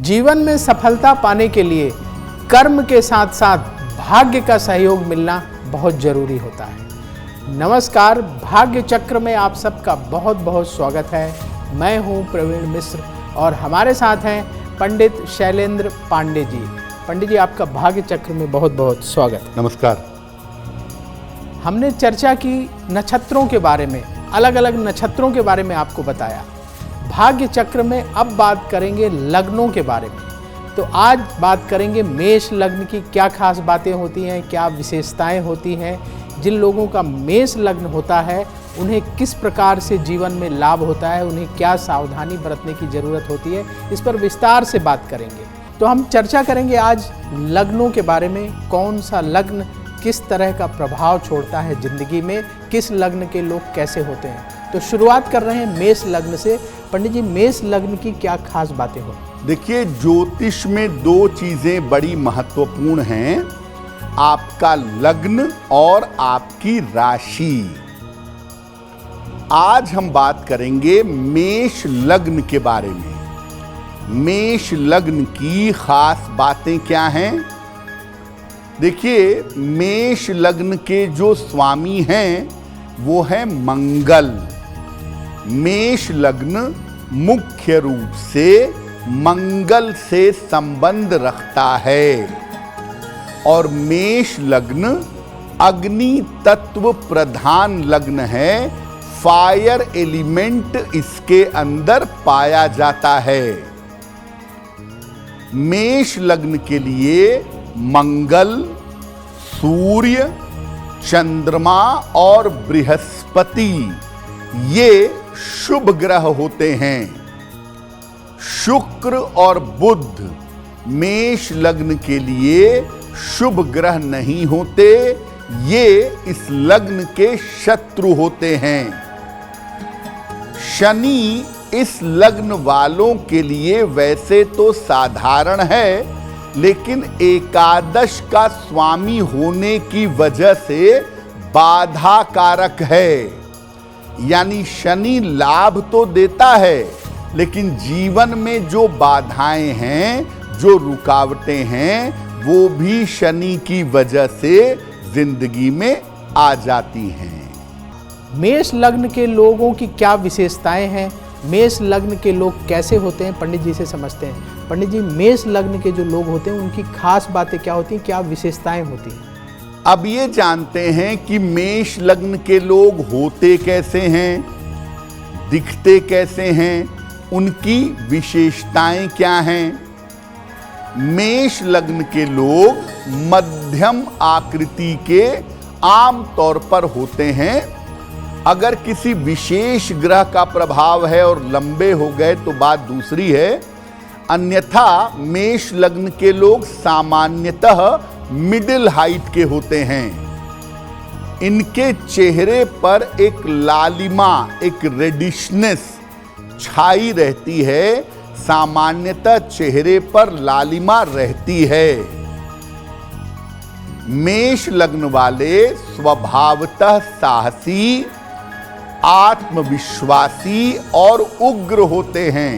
जीवन में सफलता पाने के लिए कर्म के साथ साथ भाग्य का सहयोग मिलना बहुत जरूरी होता है। नमस्कार, भाग्य चक्र में आप सबका बहुत बहुत स्वागत है। मैं हूं प्रवीण मिश्र और हमारे साथ हैं पंडित शैलेंद्र पांडे जी। पंडित जी, आपका भाग्य चक्र में बहुत बहुत स्वागत। नमस्कार। हमने चर्चा की नक्षत्रों के बारे में, अलग अलग नक्षत्रों के बारे में आपको बताया। भाग्य चक्र में अब बात करेंगे लग्नों के बारे में। तो आज बात करेंगे मेष लग्न की क्या खास बातें होती हैं, क्या विशेषताएं होती हैं। जिन लोगों का मेष लग्न होता है उन्हें किस प्रकार से जीवन में लाभ होता है, उन्हें क्या सावधानी बरतने की ज़रूरत होती है, इस पर विस्तार से बात करेंगे। तो हम चर्चा करेंगे आज लग्नों के बारे में। कौन सा लग्न किस तरह का प्रभाव छोड़ता है ज़िंदगी में, किस लग्न के लोग कैसे होते हैं। तो शुरुआत कर रहे हैं मेष लग्न से। पंडित जी, मेष लग्न की क्या खास बातें हो? देखिए, ज्योतिष में दो चीजें बड़ी महत्वपूर्ण हैं, आपका लग्न और आपकी राशि। आज हम बात करेंगे मेष लग्न के बारे में। मेष लग्न की खास बातें क्या हैं? देखिए, मेष लग्न के जो स्वामी हैं वो है मंगल। मेष लग्न मुख्य रूप से मंगल से संबंध रखता है और मेष लग्न अग्नि तत्व प्रधान लग्न है। फायर एलिमेंट इसके अंदर पाया जाता है। मेष लग्न के लिए मंगल, सूर्य, चंद्रमा और बृहस्पति ये शुभ ग्रह होते हैं। शुक्र और बुध मेष लग्न के लिए शुभ ग्रह नहीं होते, ये इस लग्न के शत्रु होते हैं। शनि इस लग्न वालों के लिए वैसे तो साधारण है, लेकिन एकादश का स्वामी होने की वजह से बाधा कारक है। यानी शनि लाभ तो देता है, लेकिन जीवन में जो बाधाएं हैं, जो रुकावटें हैं, वो भी शनि की वजह से जिंदगी में आ जाती हैं। मेष लग्न के लोगों की क्या विशेषताएं हैं? मेष लग्न के लोग कैसे होते हैं, पंडित जी से समझते हैं। पंडित जी, मेष लग्न के जो लोग होते हैं उनकी खास बातें क्या होती हैं, क्या विशेषताएं होती हैं? अब ये जानते हैं कि मेष लग्न के लोग होते कैसे हैं, दिखते कैसे हैं, उनकी विशेषताएं क्या हैं। मेष लग्न के लोग मध्यम आकृति के आम तौर पर होते हैं। अगर किसी विशेष ग्रह का प्रभाव है और लंबे हो गए तो बात दूसरी है, अन्यथा मेष लग्न के लोग सामान्यतः मिडिल हाइट के होते हैं। इनके चेहरे पर एक लालिमा, एक रेडिशनेस छाई रहती है। सामान्यतः चेहरे पर लालिमा रहती है। मेष लग्न वाले स्वभावतः साहसी, आत्मविश्वासी और उग्र होते हैं।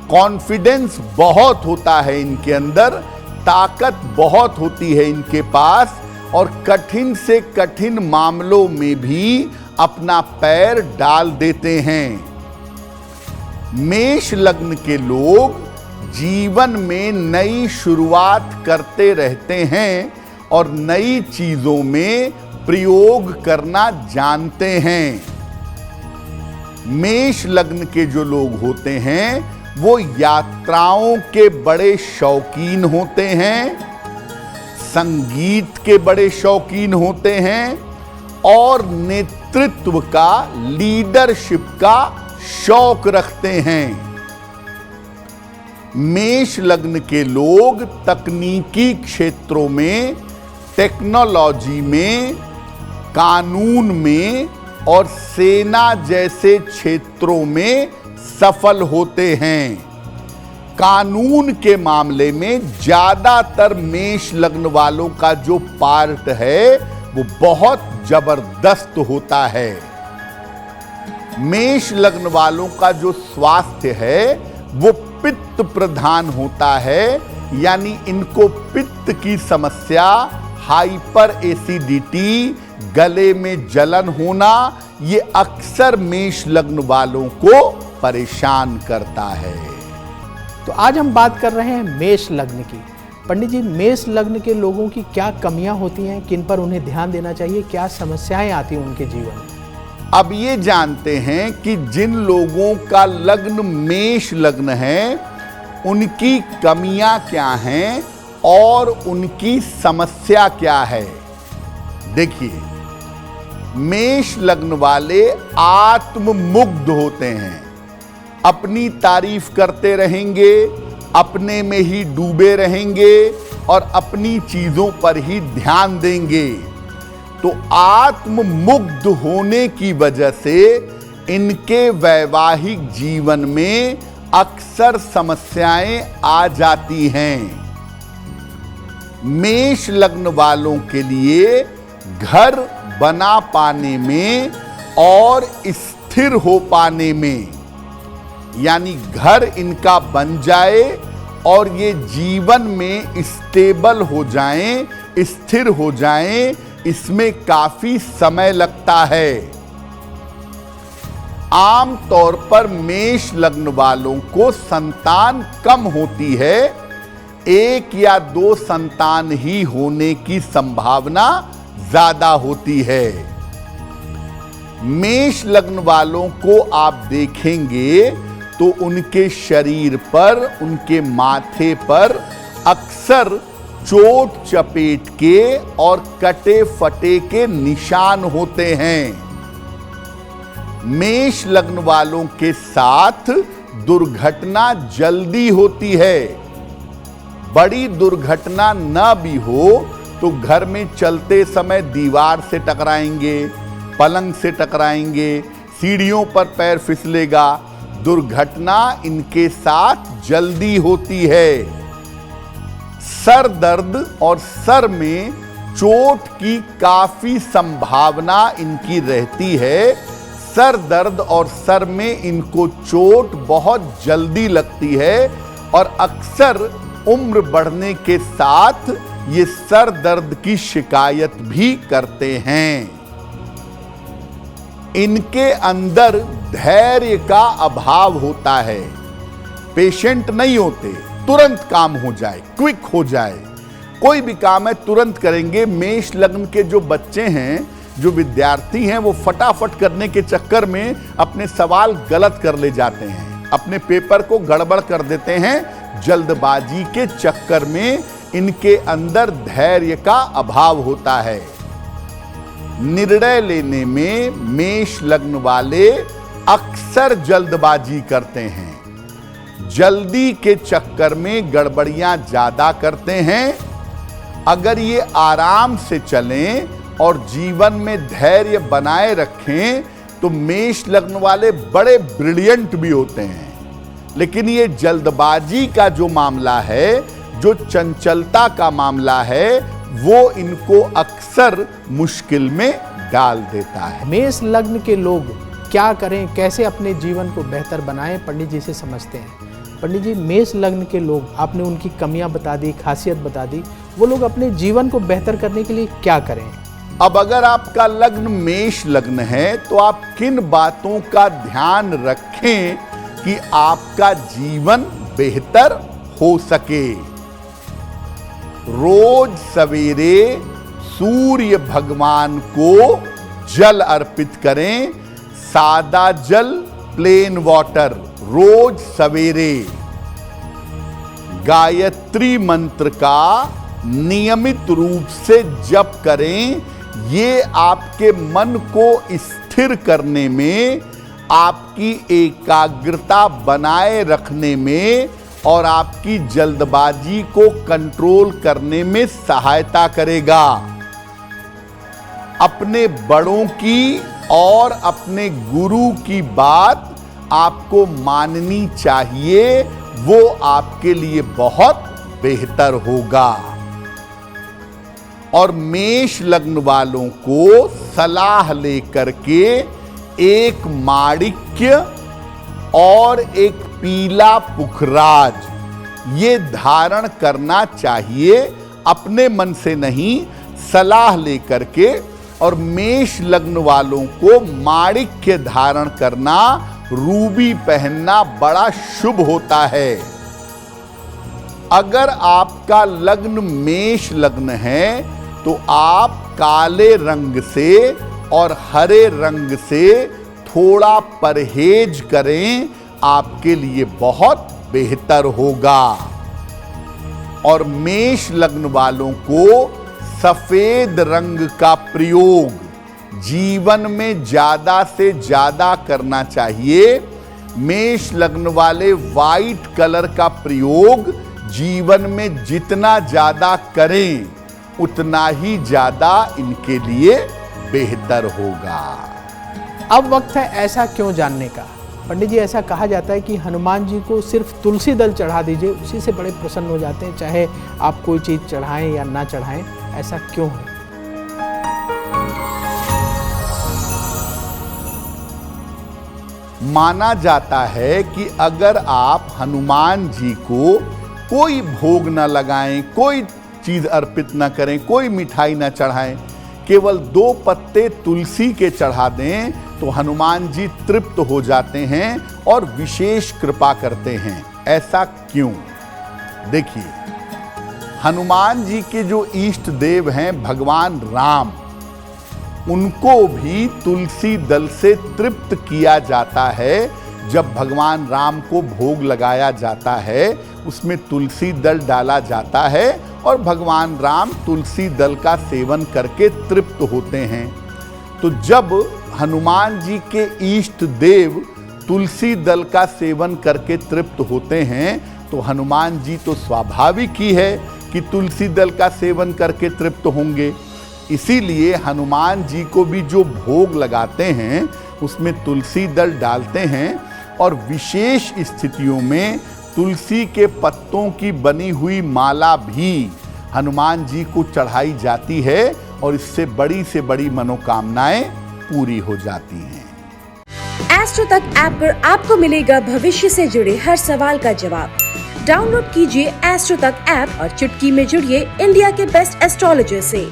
कॉन्फिडेंस बहुत होता है इनके अंदर, ताकत बहुत होती है इनके पास, और कठिन से कठिन मामलों में भी अपना पैर डाल देते हैं। मेष लग्न के लोग जीवन में नई शुरुआत करते रहते हैं और नई चीजों में प्रयोग करना जानते हैं। मेष लग्न के जो लोग होते हैं वो यात्राओं के बड़े शौकीन होते हैं, संगीत के बड़े शौकीन होते हैं और नेतृत्व का, लीडरशिप का शौक रखते हैं। मेष लग्न के लोग तकनीकी क्षेत्रों में, टेक्नोलॉजी में, कानून में और सेना जैसे क्षेत्रों में सफल होते हैं। कानून के मामले में ज्यादातर मेष लग्न वालों का जो पार्ट है वो बहुत जबरदस्त होता है। मेष लग्न वालों का जो स्वास्थ्य है वो पित्त पित्त प्रधान होता है, यानी इनको पित्त की समस्या, हाइपर एसिडिटी, गले में जलन होना, ये अक्सर मेष लग्न वालों को परेशान करता है। तो आज हम बात कर रहे हैं मेष लग्न की। पंडित जी, मेष लग्न के लोगों की क्या कमियां होती हैं, किन पर उन्हें ध्यान देना चाहिए, क्या समस्याएं आती हैं उनके जीवन में? अब ये जानते हैं कि जिन लोगों का लग्न मेष लग्न है उनकी कमियां क्या हैं और उनकी समस्या क्या है। देखिए, मेष लग्न वाले आत्ममुग्ध होते हैं, अपनी तारीफ करते रहेंगे, अपने में ही डूबे रहेंगे और अपनी चीजों पर ही ध्यान देंगे। तो आत्ममुग्ध होने की वजह से इनके वैवाहिक जीवन में अक्सर समस्याएं आ जाती हैं। मेष लग्न वालों के लिए घर बना पाने में और स्थिर हो पाने में, यानी घर इनका बन जाए और ये जीवन में स्टेबल हो जाएं, स्थिर हो जाएं, इसमें काफी समय लगता है। आम तौर पर मेष लग्न वालों को संतान कम होती है, 1 या 2 संतान ही होने की संभावना ज्यादा होती है। मेष लग्न वालों को आप देखेंगे तो उनके शरीर पर, उनके माथे पर अक्सर चोट चपेट के और कटे फटे के निशान होते हैं। मेष लग्न वालों के साथ दुर्घटना जल्दी होती है। बड़ी दुर्घटना न भी हो तो घर में चलते समय दीवार से टकराएंगे, पलंग से टकराएंगे, सीढ़ियों पर पैर फिसलेगा। दुर्घटना इनके साथ जल्दी होती है। सर दर्द और सर में चोट की काफी संभावना इनकी रहती है। सर दर्द और सर में इनको चोट बहुत जल्दी लगती है और अक्सर उम्र बढ़ने के साथ ये सर दर्द की शिकायत भी करते हैं। इनके अंदर धैर्य का अभाव होता है। पेशेंट नहीं होते, तुरंत काम हो जाए, क्विक हो जाए, कोई भी काम है तुरंत करेंगे। मेष लग्न के जो बच्चे हैं, जो विद्यार्थी हैं, वो फटाफट करने के चक्कर में अपने सवाल गलत कर ले जाते हैं, अपने पेपर को गड़बड़ कर देते हैं। जल्दबाजी के चक्कर में इनके अंदर धैर्य का अभाव होता है। निर्णय लेने में मेष लग्न वाले अक्सर जल्दबाजी करते हैं, जल्दी के चक्कर में गड़बड़ियां ज्यादा करते हैं। अगर ये आराम से चलें और जीवन में धैर्य बनाए रखें तो मेष लग्न वाले बड़े ब्रिलियंट भी होते हैं। लेकिन ये जल्दबाजी का जो मामला है, जो चंचलता का मामला है, वो इनको अक्सर मुश्किल में डाल देता है। मेष लग्न के लोग क्या करें, कैसे अपने जीवन को बेहतर बनाएं, पंडित जी से समझते हैं। पंडित जी, मेष लग्न के लोग, आपने उनकी कमियां बता दी, खासियत बता दी, वो लोग अपने जीवन को बेहतर करने के लिए क्या करें? अब अगर आपका लग्न मेष लग्न है तो आप किन बातों का ध्यान रखें कि आपका जीवन बेहतर हो सके? रोज सवेरे सूर्य भगवान को जल अर्पित करें, सादा जल, प्लेन वाटर, रोज सवेरे। गायत्री मंत्र का नियमित रूप से जप करें। ये आपके मन को स्थिर करने में, आपकी एकाग्रता बनाए रखने में और आपकी जल्दबाजी को कंट्रोल करने में सहायता करेगा। अपने बड़ों की और अपने गुरु की बात आपको माननी चाहिए, वो आपके लिए बहुत बेहतर होगा। और मेष लग्न वालों को सलाह लेकर के एक माणिक्य और एक पीला पुखराज ये धारण करना चाहिए, अपने मन से नहीं, सलाह लेकर के। और मेष लग्न वालों को माणिक्य धारण करना, रूबी पहनना बड़ा शुभ होता है। अगर आपका लग्न मेष लग्न है तो आप काले रंग से और हरे रंग से थोड़ा परहेज करें, आपके लिए बहुत बेहतर होगा। और मेष लग्न वालों को सफेद रंग का प्रयोग जीवन में ज्यादा से ज्यादा करना चाहिए। मेष लग्न वाले वाइट कलर का प्रयोग जीवन में जितना ज्यादा करें उतना ही ज्यादा इनके लिए बेहतर होगा। अब वक्त है ऐसा क्यों जानने का। पंडित जी, ऐसा कहा जाता है कि हनुमान जी को सिर्फ तुलसी दल चढ़ा दीजिए, उसी से बड़े प्रसन्न हो जाते हैं, चाहे आप कोई चीज चढ़ाएं या ना चढ़ाएं। ऐसा क्यों है? माना जाता है कि अगर आप हनुमान जी को कोई भोग न लगाएं, कोई चीज अर्पित न करें, कोई मिठाई न चढ़ाएं, केवल 2 पत्ते तुलसी के चढ़ा दें तो हनुमान जी तृप्त हो जाते हैं और विशेष कृपा करते हैं। ऐसा क्यों? देखिए, हनुमान जी के जो इष्ट देव हैं भगवान राम, उनको भी तुलसी दल से तृप्त किया जाता है। जब भगवान राम को भोग लगाया जाता है उसमें तुलसी दल डाला जाता है और भगवान राम तुलसी दल का सेवन करके तृप्त होते हैं। तो जब हनुमान जी के इष्ट देव तुलसी दल का सेवन करके तृप्त होते हैं तो हनुमान जी तो स्वाभाविक ही है कि तुलसी दल का सेवन करके तृप्त होंगे। इसीलिए हनुमान जी को भी जो भोग लगाते हैं उसमें तुलसी दल डालते हैं और विशेष स्थितियों में तुलसी के पत्तों की बनी हुई माला भी हनुमान जी को चढ़ाई जाती है और इससे बड़ी से बड़ी मनोकामनाएं पूरी हो जाती हैं। एस्ट्रो तक ऐप पर आपको मिलेगा भविष्य से जुड़े हर सवाल का जवाब। डाउनलोड कीजिए एस्ट्रो तक ऐप और चुटकी में जुड़िए इंडिया के बेस्ट एस्ट्रोलॉजर से।